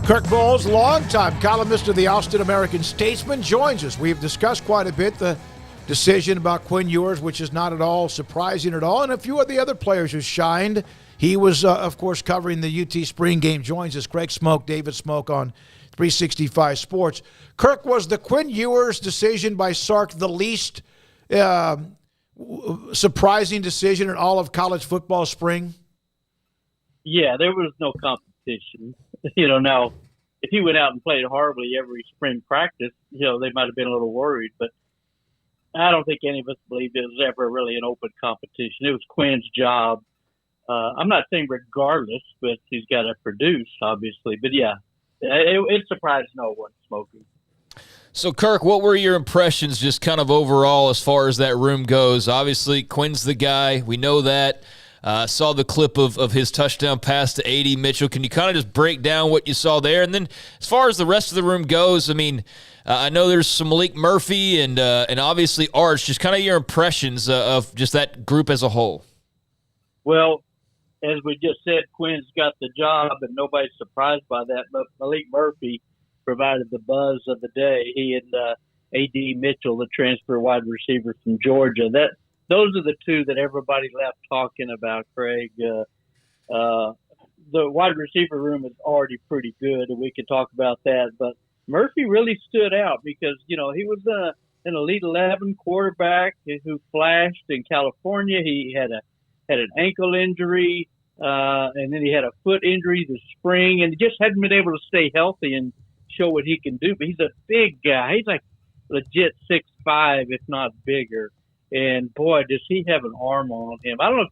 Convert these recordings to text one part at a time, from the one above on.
Kirk Bohls, longtime columnist of the Austin American-Statesman, joins us. We've discussed quite a bit the decision about Quinn Ewers, which is not at all surprising at all, and a few of the other players who shined. He was, of course, covering the UT spring game. Joins us, Greg Smoak, David Smoak on 365 Sports. Kirk, was the Quinn Ewers decision by Sark the least surprising decision in all of college football spring? Yeah, there was no competition. Now, if he went out and played horribly every spring practice, they might have been a little worried. But I don't think any of us believed it was ever really an open competition. It was Quinn's job. I'm not saying regardless, but he's got to produce, obviously. But, yeah, it surprised no one, Smokey. So, Kirk, what were your impressions just kind of overall as far as that room goes? Obviously, Quinn's the guy. We know that. Saw the clip of his touchdown pass to A.D. Mitchell. Can you kind of just break down what you saw there? And then as far as the rest of the room goes, I mean, I know there's some Malik Murphy and obviously Arch. Just kind of your impressions of just that group as a whole. Well, as we just said, Quinn's got the job, and nobody's surprised by that. But Malik Murphy provided the buzz of the day. He and A.D. Mitchell, the transfer wide receiver from Georgia. Those are the two that everybody left talking about, Craig. The wide receiver room is already pretty good, and we can talk about that. But Murphy really stood out because, he was an Elite 11 quarterback who flashed in California. He had an ankle injury, and then he had a foot injury this spring, and he just hadn't been able to stay healthy and show what he can do. But he's a big guy. He's like legit 6'5", if not bigger. And, boy, does he have an arm on him. I don't know,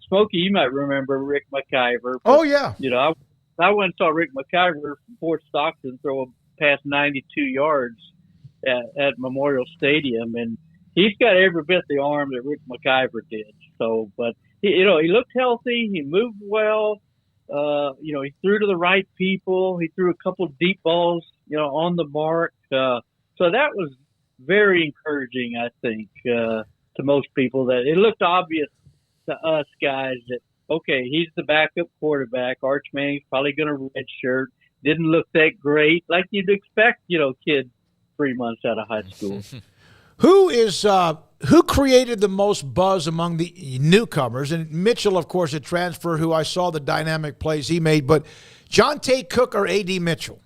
Smokey, you might remember Rick McIver. Oh, yeah. I went and saw Rick McIver from Fort Stockton throw past 92 yards at Memorial Stadium. And he's got every bit the arm that Rick McIver did. So, but, he looked healthy. He moved well. He threw to the right people. He threw a couple deep balls, on the mark. So that was very encouraging, I think, to most people. That it looked obvious to us guys that, okay, he's the backup quarterback. Arch Manning's probably going to redshirt. Didn't look that great, like you'd expect, kid 3 months out of high school. Who created the most buzz among the newcomers? And Mitchell, of course, a transfer who I saw the dynamic plays he made. But Jonte Cook or A.D. Mitchell?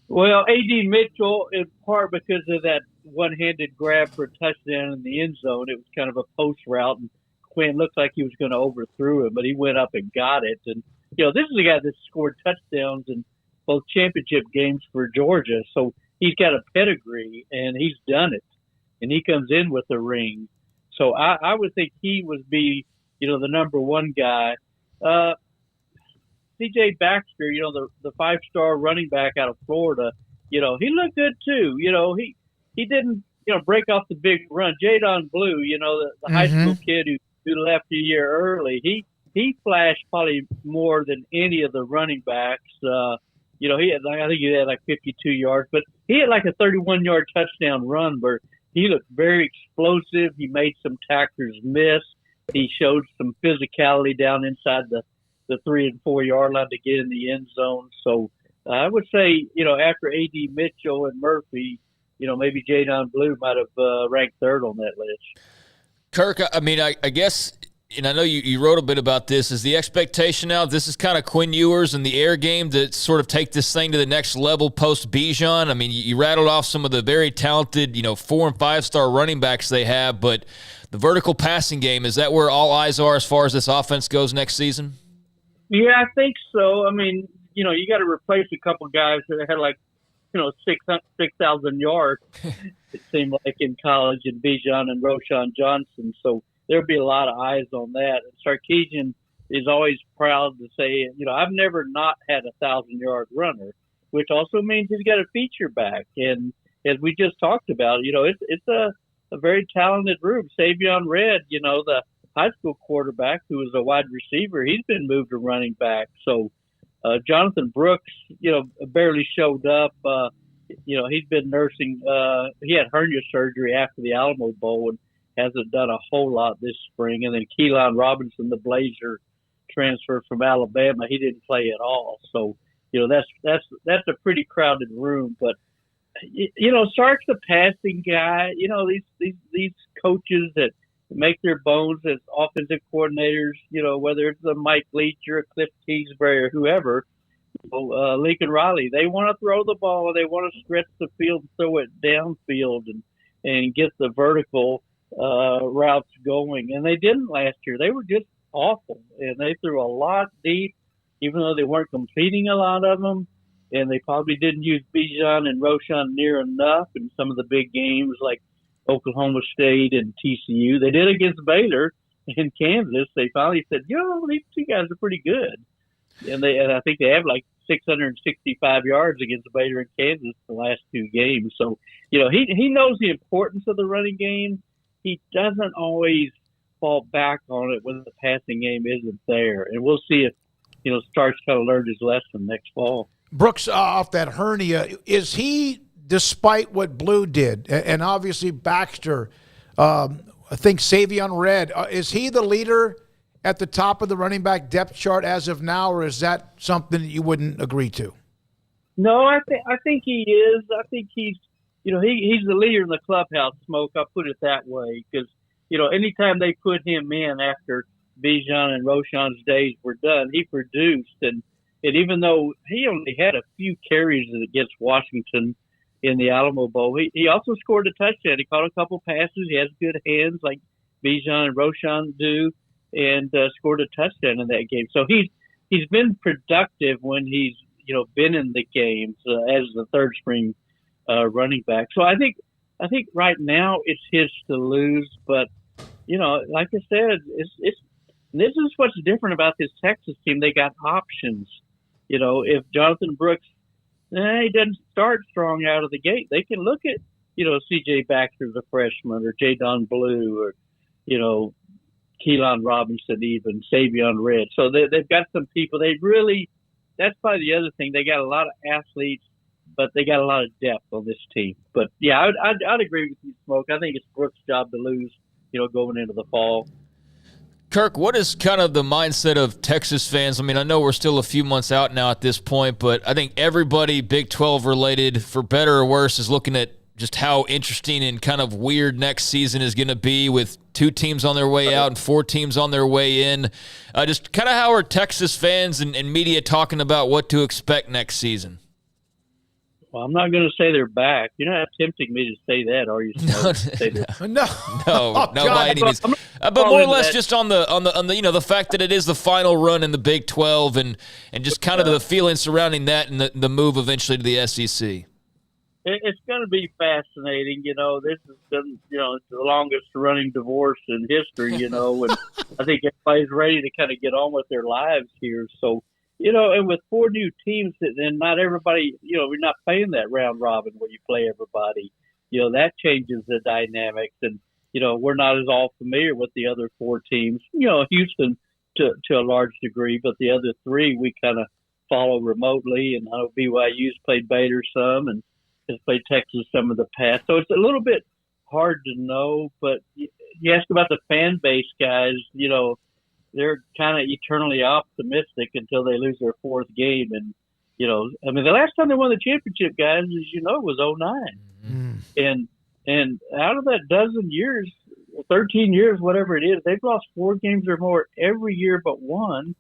Well, A.D. Mitchell, in part because of that one-handed grab for a touchdown in the end zone. It was kind of a post route, and Quinn looked like he was going to overthrow him, but he went up and got it. And, this is a guy that scored touchdowns in both championship games for Georgia. So he's got a pedigree, and he's done it. And he comes in with a ring. So I would think he would be, the number one guy. C.J. Baxter, the five-star running back out of Florida, he looked good too. He didn't, break off the big run. Jadon Blue, the high school kid who left a year early, he flashed probably more than any of the running backs. I think he had like 52 yards, but he had like a 31-yard touchdown run where he looked very explosive. He made some tacklers miss. He showed some physicality down inside the 3 and 4 yard line to get in the end zone. So I would say, after A.D. Mitchell and Murphy, maybe Jadon Blue might have ranked third on that list. Kirk, I mean, I guess, and I know you wrote a bit about this, is the expectation now this is kind of Quinn Ewers and the air game to sort of take this thing to the next level post-Bijan? I mean, you rattled off some of the very talented, 4- and 5-star running backs they have, but the vertical passing game, is that where all eyes are as far as this offense goes next season? Yeah, I think so. I mean, you got to replace a couple guys that had 6,000 yards, it seemed like, in college, and Bijan and Roschon Johnson. So there'll be a lot of eyes on that. And Sarkisian is always proud to say, I've never not had a 1,000-yard runner, which also means he's got a feature back. And as we just talked about, it's a very talented group. Savion Red, the high school quarterback who was a wide receiver, he's been moved to running back. So Jonathan Brooks, barely showed up. He's been nursing. He had hernia surgery after the Alamo Bowl and hasn't done a whole lot this spring. And then Keelan Robinson, the Blazer transfer from Alabama, he didn't play at all. So, that's a pretty crowded room. But Sark's a passing guy. These coaches that make their bones as offensive coordinators, whether it's a Mike Leach or a Cliff Kingsbury or whoever, Lincoln Riley, they want to throw the ball and they want to stretch the field and throw it downfield and get the vertical routes going. And they didn't last year. They were just awful. And they threw a lot deep, even though they weren't completing a lot of them. And they probably didn't use Bijan and Roshan near enough in some of the big games like Oklahoma State and TCU. They did against Baylor and Kansas. They finally said, these two guys are pretty good. And I think they have like 665 yards against Baylor and Kansas the last two games. So, he knows the importance of the running game. He doesn't always fall back on it when the passing game isn't there. And we'll see if, Stark's kind of learned his lesson next fall. Brooks, off that hernia, is he, despite what Blue did, and obviously Baxter, I think Savion Red, is he the leader at the top of the running back depth chart as of now, or is that something that you wouldn't agree to? No, I think he is. I think he's the leader in the clubhouse, Smoak. I'll put it that way because, anytime they put him in after Bijan and Roshan's days were done, he produced. And even though he only had a few carries against Washington in the Alamo Bowl, he also scored a touchdown. He caught a couple passes. He has good hands like Bijan and Roshan do, and scored a touchdown in that game. So he's been productive when he's been in the games as the third string running back. So I think right now it's his to lose. But like I said, this is what's different about this Texas team. They got options. If Jonathan Brooks he doesn't start strong out of the gate, they can look at C.J. Baxter, the freshman, or Jadon Blue, or Keelan Robinson, even Savion Red. So they've got some people. That's probably the other thing. They got a lot of athletes, but they got a lot of depth on this team. But yeah, I'd agree with you, Smoak. I think it's Brooks' job to lose, going into the fall. Kirk, what is kind of the mindset of Texas fans? I mean, I know we're still a few months out now at this point, but I think everybody Big 12 related, for better or worse, is looking at just how interesting and kind of weird next season is going to be with 2 teams on their way out and 4 teams on their way in. Just kind of how are Texas fans and media talking about what to expect next season? Well, I'm not going to say they're back. You're not tempting me to say that, are you? No, by any means. But more or less, just on the fact that it is the final run in the Big 12 and just kind of the feeling surrounding that and the move eventually to the SEC. It's going to be fascinating. This has been, it's the longest running divorce in history. And I think everybody's ready to kind of get on with their lives here. So. And with 4 new teams, and not everybody, we're not playing that round robin where you play everybody. That changes the dynamics, and we're not as all familiar with the other 4 teams. Houston to a large degree, but the other 3 we kind of follow remotely. And I know BYU's played Baylor some, and has played Texas some of the past. So it's a little bit hard to know. But you ask about the fan base, guys. They're kind of eternally optimistic until they lose their 4th game. And, the last time they won the championship, guys, as was 2009. Mm-hmm. And out of that dozen years, 13 years, whatever it is, they've lost 4 games or more every year but one.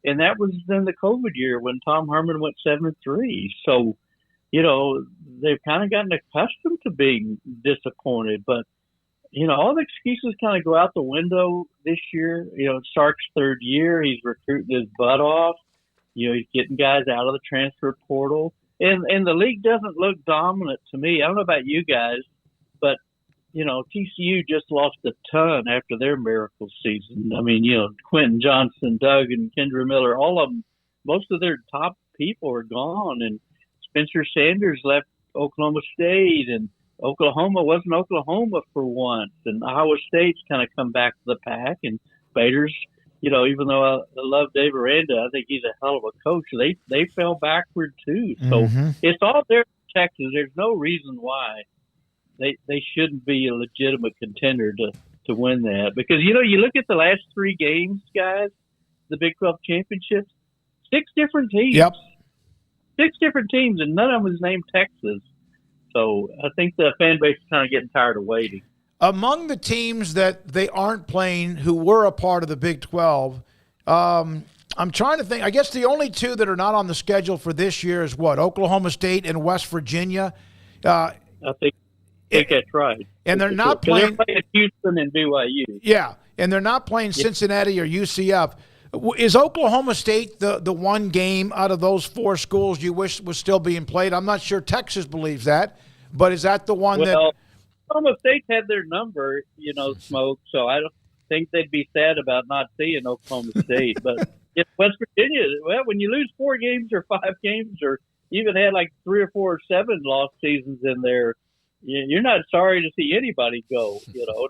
And that was in the COVID year when Tom Herman went 7-3. So, they've kind of gotten accustomed to being disappointed. But, all the excuses kind of go out the window this year. Sark's 3rd year. He's recruiting his butt off. He's getting guys out of the transfer portal. And the league doesn't look dominant to me. I don't know about you guys, but, TCU just lost a ton after their miracle season. I mean, Quentin Johnson, Doug, and Kendra Miller, all of them, most of their top people are gone. And Spencer Sanders left Oklahoma State, and Oklahoma wasn't Oklahoma for once, and Iowa State's kind of come back to the pack, and Bader's, even though I love Dave Aranda, I think he's a hell of a coach. They fell backward too. So It's all there in Texas. There's no reason why they shouldn't be a legitimate contender to win that. Because, you look at the last 3 games, guys, the Big 12 championships, 6 different teams. Yep. 6 different teams, and none of them is named Texas. So I think the fan base is kind of getting tired of waiting. Among the teams that they aren't playing who were a part of the Big 12, I'm trying to think. I guess the only 2 that are not on the schedule for this year is what? Oklahoma State and West Virginia. I think that's right. And they're not playing. They're playing Houston and BYU. Yeah, and they're not playing Cincinnati or UCF. Is Oklahoma State the one game out of those 4 schools you wish was still being played? I'm not sure Texas believes that, but is that the one that – Oklahoma State had their number, Smoak, so I don't think they'd be sad about not seeing Oklahoma State. But West Virginia, well, when you lose 4 games or 5 games or even had like 3 or 4 or 7 lost seasons in there, you're not sorry to see anybody go,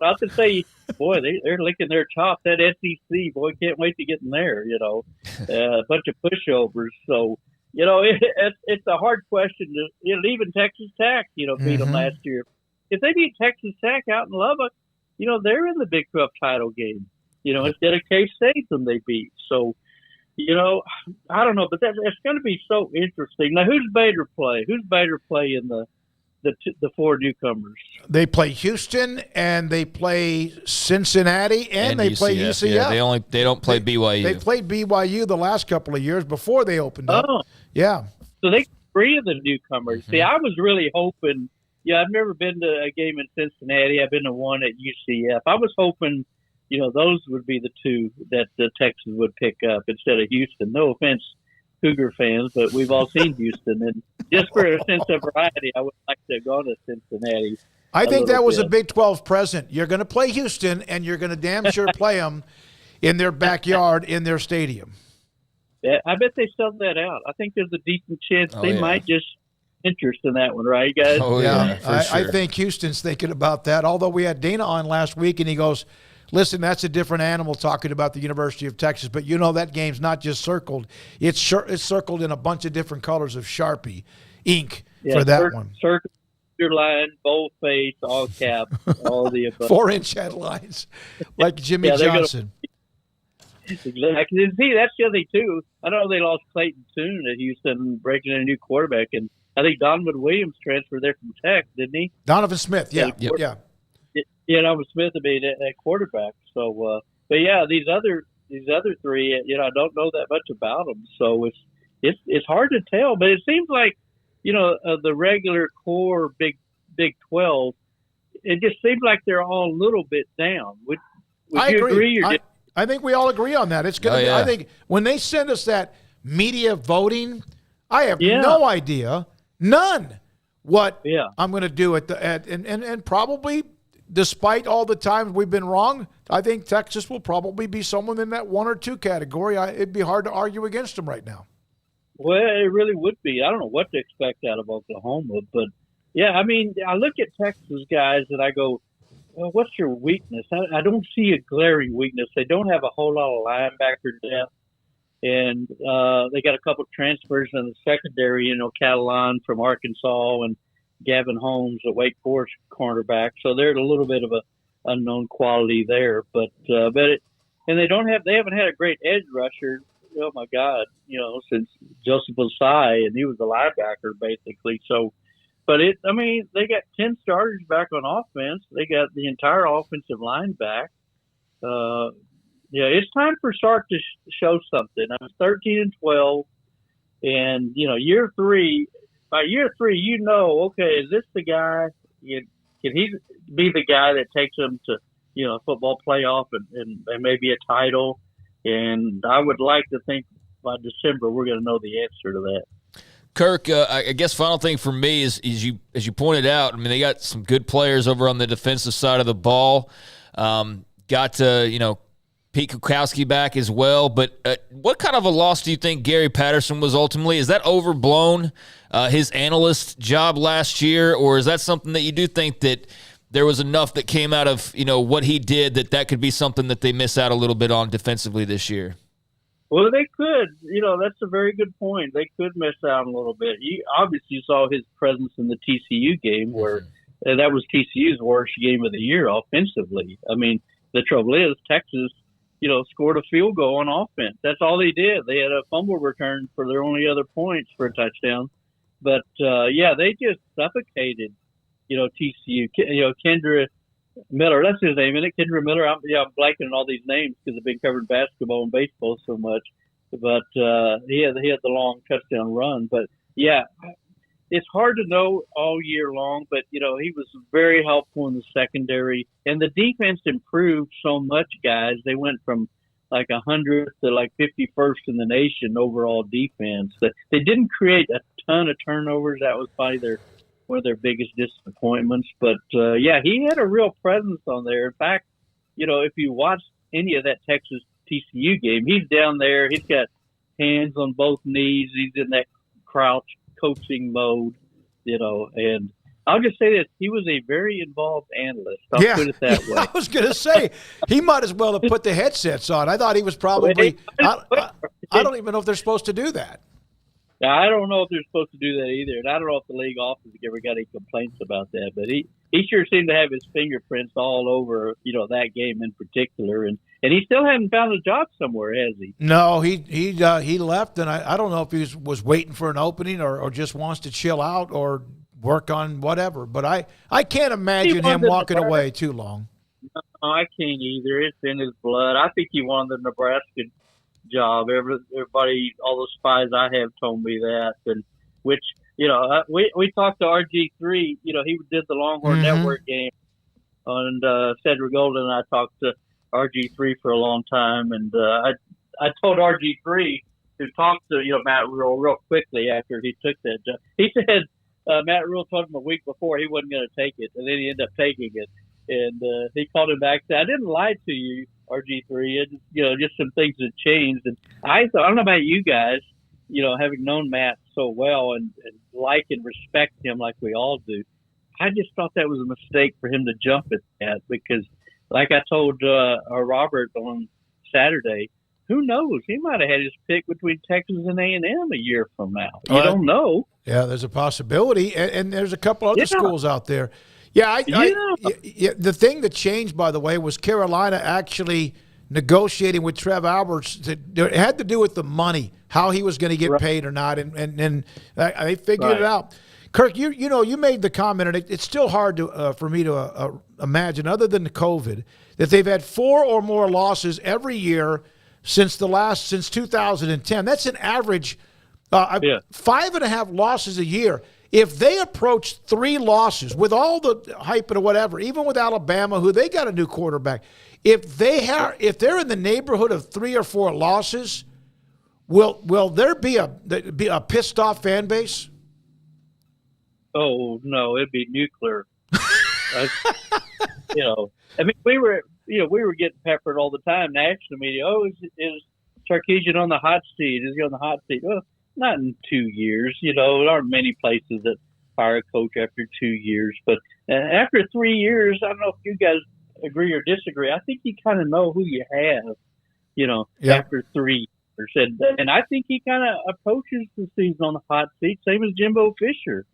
Not to say, boy, they're licking their chops. That SEC, boy, can't wait to get in there, a bunch of pushovers. So, it's a hard question to, even Texas Tech, beat them last year. If they beat Texas Tech out in Lubbock, they're in the Big 12 title game, instead of K-State them they beat. So, I don't know, but it's going to be so interesting. Now, who's Bader play? Who's Bader play in the 4 newcomers? They play Houston and they play Cincinnati and they play UCF. Yeah, they don't play BYU. They played BYU the last couple of years before they opened up. Oh, yeah. So they 3 of the newcomers. See, I was really hoping. Yeah, I've never been to a game in Cincinnati. I've been to one at UCF. I was hoping, those would be the 2 that the Texans would pick up instead of Houston. No offense, Cougar fans, but we've all seen Houston, and just for a sense of variety, I would like to go to Cincinnati. I think that was a Big 12 present. You're going to play Houston, and you're going to damn sure play them in their backyard, in their stadium. Yeah, I bet they sell that out. I think there's a decent chance they might just interest in that one, right, guys? Oh, yeah, for sure. I think Houston's thinking about that, although we had Dana on last week, and he goes, listen, that's a different animal talking about the University of Texas, but that game's not just circled. It's circled in a bunch of different colors of Sharpie ink for that one. Circle, line, bold face, all caps, all the above. 4-inch headlines, like Jimmy Johnson. Exactly. See, that's the other thing, too. I know they lost Clayton Tune at Houston, breaking in a new quarterback, and I think Donovan Williams transferred there from Tech, didn't he? Donovan Smith, yeah. Yeah, Donovan Smith would be at quarterback. So, but yeah, these other 3, I don't know that much about them. So it's hard to tell. But it seems like, the regular core Big 12, it just seems like they're all a little bit down. Would you agree? I think we all agree on that. It's going to be. I think when they send us that media voting, I have no idea, none, what I'm going to do and probably. Despite all the times we've been wrong, I think Texas will probably be someone in that 1 or 2 category. It'd be hard to argue against them right now. Well, it really would be. I don't know what to expect out of Oklahoma, but I mean, I look at Texas guys and I go, well, what's your weakness? I don't see a glaring weakness. They don't have a whole lot of linebacker depth, and they got a couple of transfers in the secondary. Catalina from Arkansas and Gavin Holmes, a Wake Forest cornerback, so they're a little bit of a unknown quality there. But they haven't had a great edge rusher. Oh my God, since Joseph Osai, and he was a linebacker basically. So, but they got 10 starters back on offense. They got the entire offensive line back. It's time for Sark to show something. I'm 13-12, and year 3. By year 3, okay, is this the guy? Can he be the guy that takes them to, football playoff and maybe a title? And I would like to think by December we're going to know the answer to that. Kirk, I guess final thing for me is as you pointed out, they got some good players over on the defensive side of the ball. Got to, Pete Kukowski back as well. But what kind of a loss do you think Gary Patterson was ultimately? Is that overblown, his analyst job last year, or is that something that you do think that there was enough that came out of what he did that could be something that they miss out a little bit on defensively this year? Well, they could. That's a very good point. They could miss out a little bit. You obviously saw his presence in the TCU game where that was TCU's worst game of the year offensively. The trouble is Texas, scored a field goal on offense. That's all they did. They had a fumble return for their only other points for a touchdown. But, they just suffocated, TCU. Kendra Miller, that's his name, isn't it? Kendra Miller. I'm blanking on all these names because I've been covering basketball and baseball so much. But he had the long touchdown run. But, yeah, it's hard to know all year long. But, he was very helpful in the secondary. And the defense improved so much, guys. They went from like 100th to like 51st in the nation overall defense. They didn't create a ton of turnovers. That was probably one of their biggest disappointments. But, he had a real presence on there. In fact, if you watch any of that Texas TCU game, he's down there. He's got hands on both knees. He's in that crouch coaching mode, and I'll just say this. He was a very involved analyst. I'll put it that way. I was going to say, he might as well have put the headsets on. I thought he was probably I don't even know if they're supposed to do that. Now, I don't know if they're supposed to do that either, and I don't know if the league office ever got any complaints about that. But he sure seemed to have his fingerprints all over, that game in particular, and he still hasn't found a job somewhere, has he? No, he left, and I don't know if he was waiting for an opening or just wants to chill out or work on whatever. But I can't imagine him walking away too long. No, I can't either. It's in his blood. I think he wanted the Nebraska job. Everybody, all the spies I have told me that, and which we talked to RG3. He did the Longhorn Network game, and Cedric Golden and I talked to RG3 for a long time, and I told RG3 to talk to Matt Rule real quickly after he took that job. He said Matt Rule told him a week before he wasn't going to take it, and then he ended up taking it. And he called him back and said, "I didn't lie to you, RG3. Just some things had changed." And I don't know about you guys, having known Matt so well and like and respect him like we all do, I just thought that was a mistake for him to jump at that because, like I told Robert on Saturday, who knows? He might have had his pick between Texas and A&M a year from now. You don't know. Yeah, there's a possibility, and there's a couple other schools out there. Yeah, the thing that changed, by the way, was Carolina actually negotiating with Trev Alberts. It had to do with the money, how he was going to get paid or not, and they figured it out. Kirk, you made the comment, and it's still hard for me to imagine, other than the COVID, that they've had 4 or more losses every year since 2010. That's an average 5.5 losses a year. If they approach 3 losses with all the hype and whatever, even with Alabama, who they got a new quarterback, if they're in the neighborhood of 3 or 4 losses, will there be a pissed off fan base? Oh no, it'd be nuclear. I mean, we were getting peppered all the time, national media. Oh, is Sarkisian on the hot seat? Is he on the hot seat? Well, not in 2 years. There aren't many places that fire a coach after 2 years. But after 3 years, I don't know if you guys agree or disagree. I think you kind of know who you have, after 3 years. And I think he kind of approaches the season on the hot seat, same as Jimbo Fisher.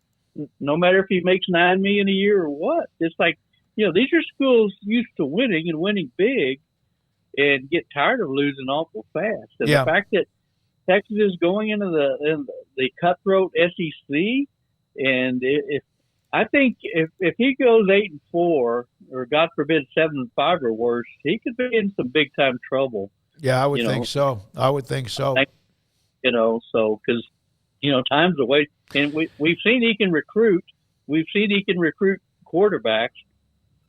No matter if he makes $9 million a year or what. It's like, these are schools used to winning and winning big and get tired of losing awful fast. And the fact that Texas is going into the cutthroat SEC, and I think if he goes 8-4 or God forbid 7-5 or worse, he could be in some big time trouble. Yeah, I would think so. So because time's away, and we've seen he can recruit. We've seen he can recruit quarterbacks,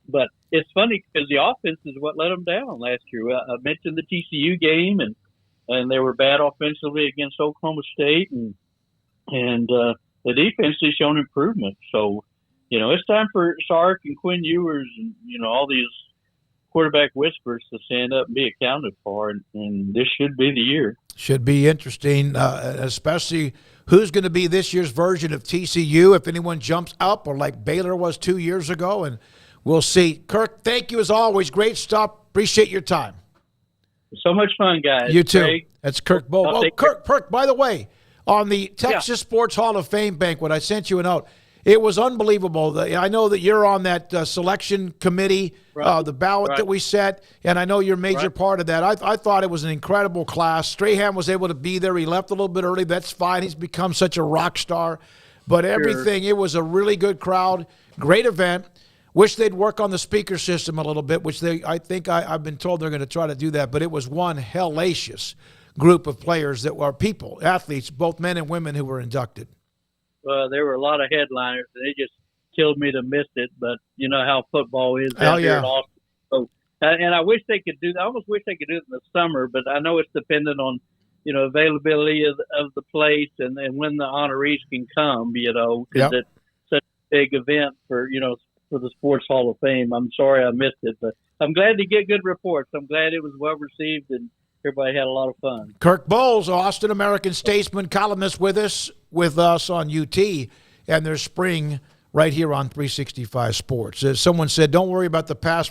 but it's funny because the offense is what let them down last year. I mentioned the TCU game, and they were bad offensively against Oklahoma State, and the defense has shown improvement. So, it's time for Sark and Quinn Ewers and, all these quarterback whispers to stand up and be accounted for, and this should be the year. Should be interesting, especially who's going to be this year's version of TCU, if anyone jumps up, or like Baylor was 2 years ago, and we'll see. Kirk, thank you as always. Great stuff. Appreciate your time. So much fun, guys. You too. Craig. That's Kirk Bohls. Kirk, by the way, on the Texas Sports Hall of Fame banquet, I sent you a note. It was unbelievable. I know that you're on that selection committee, Right. the ballot Right. that we set, and I know you're a major Right. part of that. I thought it was an incredible class. Strahan was able to be there. He left a little bit early. That's fine. He's become such a rock star. But everything, it was a really good crowd, great event. Wish they'd work on the speaker system a little bit, which I've been told they're going to try to do that. But it was one hellacious group of players that were people, athletes, both men and women, who were inducted. Well, there were a lot of headliners, and it just killed me to miss it. But you know how football is Hell out here yeah. in Austin. So, and I wish they could do that. I almost wish they could do it in the summer, but I know it's dependent on, you know, availability of the place and when the honorees can come, you know, because Yep. it's such a big event for, you know, for the Sports Hall of Fame. I'm sorry I missed it, but I'm glad to get good reports. I'm glad it was well received and everybody had a lot of fun. Kirk Bohls, Austin American-Statesman columnist with us on UT, and their spring right here on 365 Sports. As someone said, don't worry about the past